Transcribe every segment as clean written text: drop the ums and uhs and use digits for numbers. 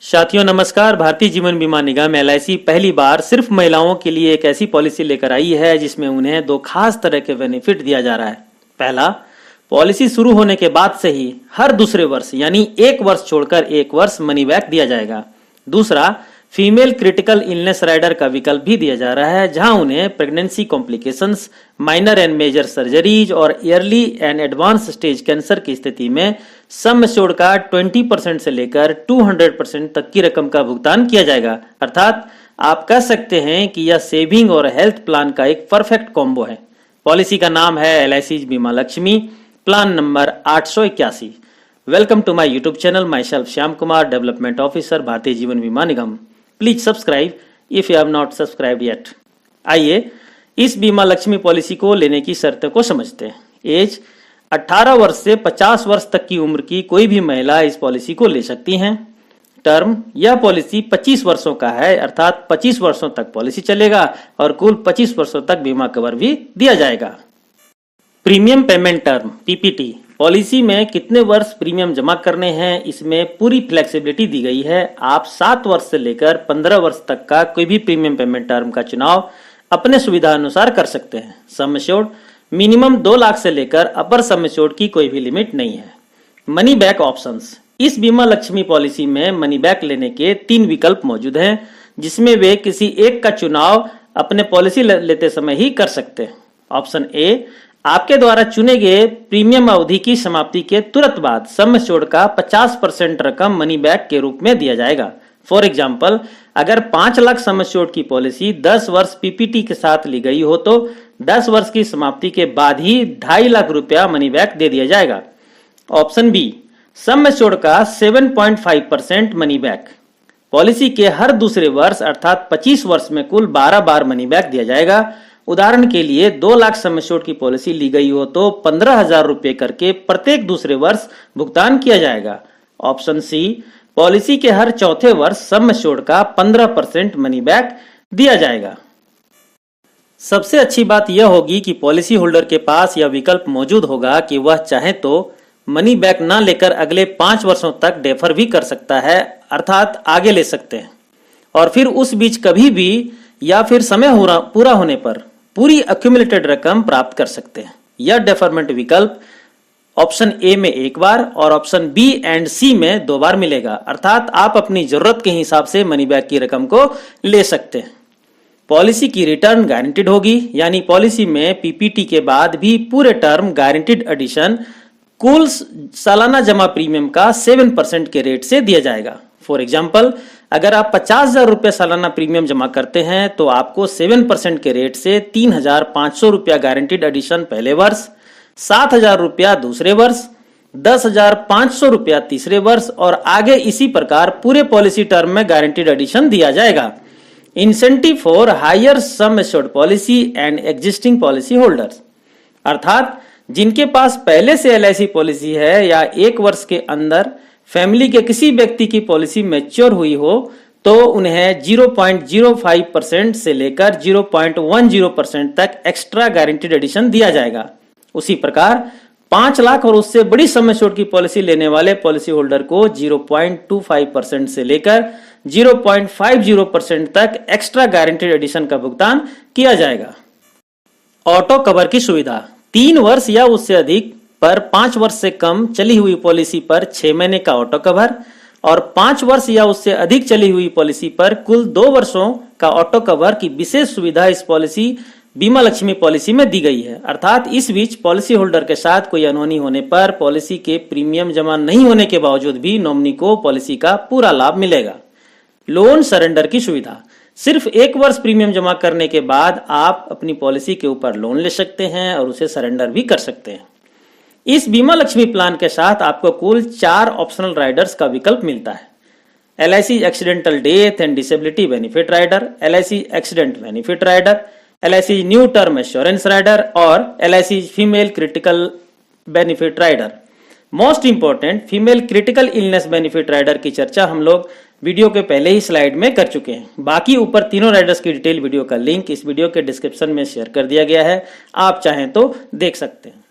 साथियों नमस्कार। भारतीय जीवन बीमा निगम LIC पहली बार सिर्फ महिलाओं के लिए एक ऐसी पॉलिसी लेकर आई है जिसमें उन्हें दो खास तरह के बेनिफिट दिया जा रहा है। पहला, पॉलिसी शुरू होने के बाद से ही हर दूसरे वर्ष यानी एक वर्ष छोड़कर एक वर्ष मनी बैक दिया जाएगा। दूसरा, फीमेल क्रिटिकल इलनेस राइडर का विकल्प भी दिया जा रहा है जहां उन्हें pregnancy complications, minor and major surgeries और early and advance stage cancer की स्थिति में सम एश्योर्ड का 20% से लेकर 200% तक की रकम का भुगतान किया जाएगा। अर्थात आप कह सकते हैं कि यह सेविंग और हेल्थ प्लान का एक परफेक्ट कॉम्बो है। पॉलिसी का नाम है LIC Bima Lakshmi, plan number 881। Welcome to my YouTube channel. Myself Shyam Kumar, development officer, Bharatiya Jeevan Bima Nigam. Please subscribe if you have not subscribed yet. आइए इस बीमा लक्ष्मी पॉलिसी को लेने की शर्तों को समझते हैं। एज 18 वर्ष से 50 वर्ष तक की उम्र की कोई भी महिला इस पॉलिसी को ले सकती हैं। टर्म, यह पॉलिसी 25 वर्षों का है, अर्थात 25 वर्षों तक पॉलिसी चलेगा और कुल 25 वर्षों तक बीमा कवर भी दिया जाएगा। Premium payment term PPT, policy में कितने वर्ष प्रीमियम जमा करने हैं इसमें पूरी फ्लेक्सिबिलिटी दी गई है। आप 7 वर्ष से लेकर 15 वर्ष तक का कोई भी प्रीमियम पेमेंट टर्म का चुनाव अपने सुविधा अनुसार कर सकते हैं। सम एश्योर्ड, मिनिमम 2 लाख से लेकर अपर सम एश्योर्ड की कोई भी लिमिट नहीं है। मनी बैक ऑप्शंस, इस बीमा लक्ष्मी पॉलिसी में मनी बैक लेने के 3 विकल्प मौजूद हैं जिसमें वे किसी एक का चुनाव अपने पॉलिसी लेते समय ही कर सकते हैं। ऑप्शन ए, आपके द्वारा चुने गए प्रीमियम अवधि की समाप्ति के तुरंत बाद सम एश्योर्ड का 50% रकम मनी बैक के रूप में दिया जाएगा। फॉर एग्जाम्पल, अगर 5 लाख सम एश्योर्ड की पॉलिसी 10 वर्ष PPT के साथ ली गई हो तो 10 वर्ष की समाप्ति के बाद ही 2.5 लाख रुपया मनी बैक दे दिया जाएगा। ऑप्शन बी, सम एश्योर्ड का 7.5% मनी बैक, पॉलिसी के हर दूसरे वर्ष अर्थात 25 वर्ष में कुल 12 बार मनी बैक दिया जाएगा। उदाहरण के लिए 2 लाख सम एश्योर्ड की पॉलिसी ली गई हो तो 15,000 रुपए करके प्रत्येक दूसरे वर्ष भुगतान किया जाएगा। ऑप्शन सी, पॉलिसी के हर चौथे वर्ष सम एश्योर्ड का 15% मनी बैक दिया जाएगा। सबसे अच्छी बात यह होगी कि पॉलिसी होल्डर के पास यह विकल्प मौजूद होगा कि वह चाहे तो मनी बैक ना लेकर अगले 5 वर्षों तक डेफर भी कर सकता है, अर्थात आगे ले सकते हैं, और फिर उस बीच कभी भी या फिर समय पूरा होने पर पूरी एक्यूमुलेटेड रकम प्राप्त कर सकते हैं। यह डेफरमेंट विकल्प ऑप्शन ए में 1 बार और ऑप्शन बी एंड सी में 2 बार मिलेगा, अर्थात आप अपनी जरूरत के हिसाब से मनी बैक की रकम को ले सकते हैं। पॉलिसी की रिटर्न गारंटीड होगी, यानी पॉलिसी में PPT के बाद भी पूरे टर्म गारंटीड एडिशन कुल सालाना जमा प्रीमियम का 7% के रेट से दिया जाएगा। फॉर एग्जाम्पल, अगर आप 50,000 रुपये सालाना प्रीमियम जमा करते हैं तो आपको 7% के रेट से 3,500 रुपया गारंटीड एडिशन पहले वर्ष, 7,000 रुपया दूसरे वर्ष, 10,500 रुपया तीसरे वर्ष और आगे इसी प्रकार पूरे पॉलिसी टर्म में गारंटीड एडिशन दिया जाएगा। Incentive for higher sum assured policy and existing policy holders, अर्थात जिनके पास पहले से LIC पॉलिसी है या 1 वर्ष के अंदर फैमिली के किसी व्यक्ति की पॉलिसी मैच्योर हुई हो तो उन्हें 0.05% से लेकर 0.10% तक एक्स्ट्रा गारंटीड एडिशन दिया जाएगा। उसी प्रकार 5 लाख और उससे बड़ी सम एश्योर्ड की पॉलिसी लेने वाले पॉलिसी होल्डर को 0.25% से लेकर 0.50% तक एक्स्ट्रा गारंटीड एडिशन का भुगतान किया जाएगा। ऑटो कवर की सुविधा, 3 वर्ष या उससे अधिक पर 5 वर्ष से कम चली हुई पॉलिसी पर 6 महीने का ऑटो कवर और 5 वर्ष या उससे अधिक चली हुई पॉलिसी पर कुल 2 वर्षों का ऑटो कवर की विशेष सुविधा इस पॉलिसी बीमा लक्ष्मी पॉलिसी में दी गई है। अर्थात इस बीच पॉलिसी होल्डर के साथ कोई अनहोनी होने पर पॉलिसी के प्रीमियम जमा नहीं होने के बावजूद भी नॉमिनी को पॉलिसी का पूरा लाभ मिलेगा। लोन सरेंडर की सुविधा, सिर्फ 1 वर्ष प्रीमियम जमा करने के बाद आप अपनी पॉलिसी के ऊपर लोन ले सकते हैं और उसे सरेंडर भी कर सकते हैं। इस बीमा लक्ष्मी प्लान के साथ आपको कुल 4 ऑप्शनल राइडर्स का विकल्प मिलता है। LIC accidental death and disability benefit rider, LIC accident benefit rider, LIC new term assurance rider और LIC female critical benefit rider. Most important, female critical illness benefit rider की चर्चा हम लोग वीडियो के पहले ही स्लाइड में कर चुके हैं। बाकी ऊपर तीनों राइडर्स की डिटेल वीडियो का लिंक इस वीडियो के डिस्क्रिप्शन में शेयर कर दिया गया है, आप चाहें तो देख सकते हैं।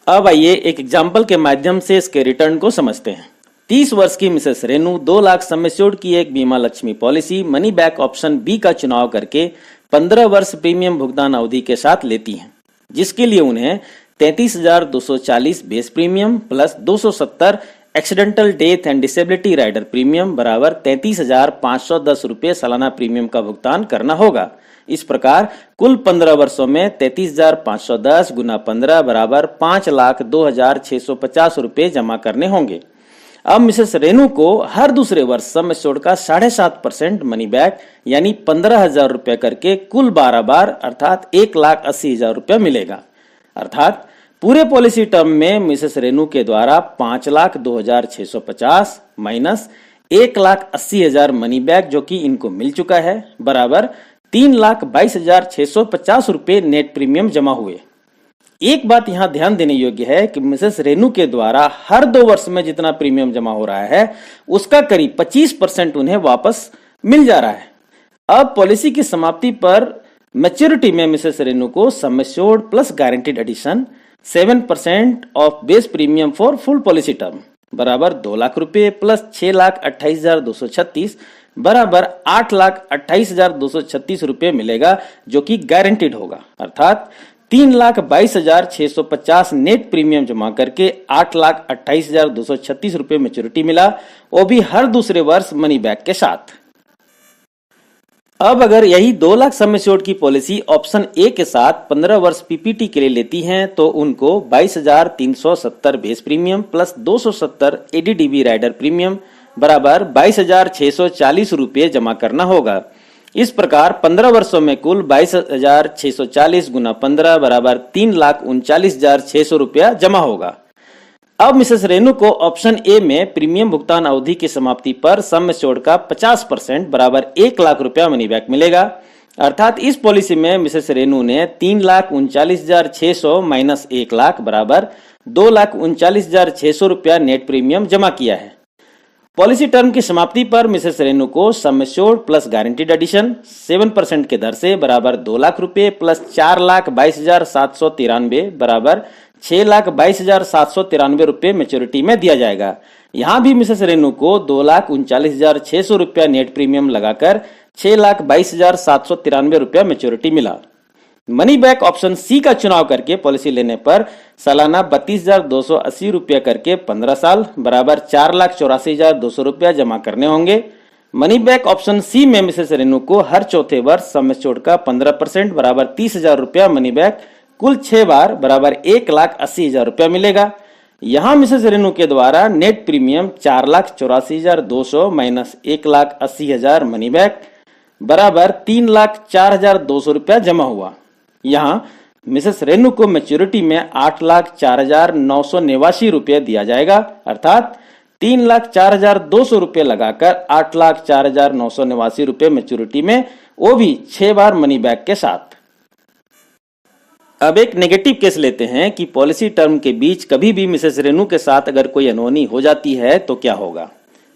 अब आइए एक एग्जाम्पल के माध्यम से इसके रिटर्न को समझते हैं। 30 वर्ष की Mrs Renu 2 lakh sum assured की एक Bima Lakshmi policy money back option B का चुनाव करके 15 वर्ष प्रीमियम भुगतान अवधि के साथ लेती हैं, जिसके लिए उन्हें 33,240 base premium plus 270 accidental death and disability rider premium बराबर 33,510 रुपये सालाना प्रीमियम का भुगतान करना होगा। इस प्रकार कुल 15 वर्षों में 33,510 गुना 15 बराबर 5,02,650 रुपये जमा करने होंगे। अब मिसेस रेनू को हर दूसरे वर्ष सम एश्योर्ड का 7.5% मनी बैक यानी 15,000 रुपये करके कुल 12 बार अर्थात 1,80,000 रुपये मिलेगा। अर्थात पूरे पॉलिसी टर्म में मिसेस रेनू के द्वारा 5,02,650 माइनस 1,80,000 मनी बैक जो कि इनको मिल चुका है बराबर 3,22,650 रुपये नेट प्रीमियम जमा हुए। एक बात यहाँ ध्यान देने योग्य है कि मिसेस रेनू के द्वारा हर 2 वर्ष में जितना प्रीमियम जमा हो रहा है उसका करीब 25% उन्हें वापस मिल जा रहा है। अब पॉलिसी की समाप्ति पर मैच्योरिटी में मिसेस रेनू को sum assured plus guaranteed addition 7% of base premium for full policy term बराबर 2 लाख रुपए प्लस 6,28,236 बराबर 8,28,236 रुपये मिलेगा जो कि गारंटीड होगा। अर्थात 3,22,650 नेट प्रीमियम जमा करके 8,28,236 रुपये मैच्योरिटी मिला, वो भी हर दूसरे वर्ष मनी बैक के साथ। अब अगर यही 2 लाख सम एश्योर्ड की पॉलिसी ऑप्शन ए के साथ 15 वर्ष पीपीटी के लिए लेती हैं तो उनको 22,370 base premium plus 270 ADDB rider premium बराबर 22,640 रुपये जमा करना होगा। इस प्रकार 15 वर्षों में कुल 22,640 गुना 15 बराबर 3,39,600 रुपया जमा होगा। अब मिसेस रेनू को ऑप्शन ए में प्रीमियम भुगतान अवधि की समाप्ति पर सम एश्योर्ड का 50% बराबर 1 लाख रुपया मनी बैक मिलेगा। अर्थात इस पॉलिसी में मिसेस रेनू ने 3,39,600 माइनस 1 लाख बराबर 2,39,600 रुपया नेट प्रीमियम जमा किया है। पॉलिसी टर्म की समाप्ति पर मिसेस रेनू को sum assured plus guaranteed addition 7% के दर से बराबर 2 लाख रुपए प्लस 4,22,793 बराबर 6,22,793 रुपये मैच्योरिटी में दिया जाएगा। यहाँ भी मिसेस रेनू को 2,39,600 रुपया नेट प्रीमियम लगाकर 6,22,793 रुपया मैच्योरिटी मिला। मनी बैक ऑप्शन सी का चुनाव करके पॉलिसी लेने पर सालाना 32,280 रुपया करके 15 साल बराबर 4,84,200 रुपया जमा करने होंगे। मनी बैक ऑप्शन सी में मिसेस रेनू को हर चौथे वर्ष सम एश्योर्ड का 15% बराबर 30,000 रुपया मनी बैक कुल 6 बार बराबर 1,80,000 रुपया मिलेगा। यहाँ मिसेस रेनू के द्वारा net premium 4,84,200 minus 1,80,000 money back बराबर 3,04,200 रुपया जमा हुआ। यहाँ मिसेस रेनू को मैच्योरिटी में 8,04,989 रुपये दिया जाएगा। अर्थात 3,04,200 रुपये लगाकर 8,04,989 रुपये मैच्योरिटी में, वो भी 6 बार मनी बैक के साथ। अब एक नेगेटिव केस लेते हैं कि पॉलिसी टर्म के बीच कभी भी मिसेस रेनू के साथ अगर कोई अनहोनी हो जाती है तो क्या होगा।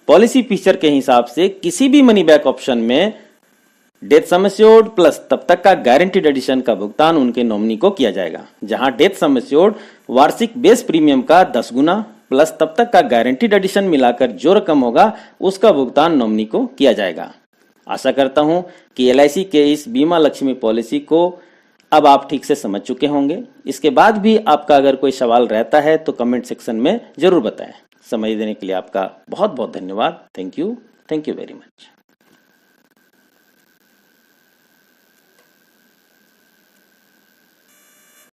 पॉलिसी फीचर के हिसाब से किसी भी मनी बैक ऑप्शन में डेथ सम एश्योर्ड प्लस तब तक का गारंटीड एडिशन का भुगतान उनके नॉमिनी को किया जाएगा, जहां डेथ सम एश्योर्ड वार्षिक बेस प्रीमियम का 10 गुना प्लस तब तक का गारंटीड एडिशन मिलाकर जो रकम होगा उसका भुगतान नॉमिनी को किया जाएगा। आशा करता हूं कि LIC के इस बीमा लक्ष्मी पॉलिसी को अब आप ठीक से समझ चुके होंगे। इसके बाद भी आपका अगर कोई सवाल रहता है तो कमेंट सेक्शन में जरूर बताएं। समझ देने के लिए आपका बहुत बहुत धन्यवाद। Thank you very much.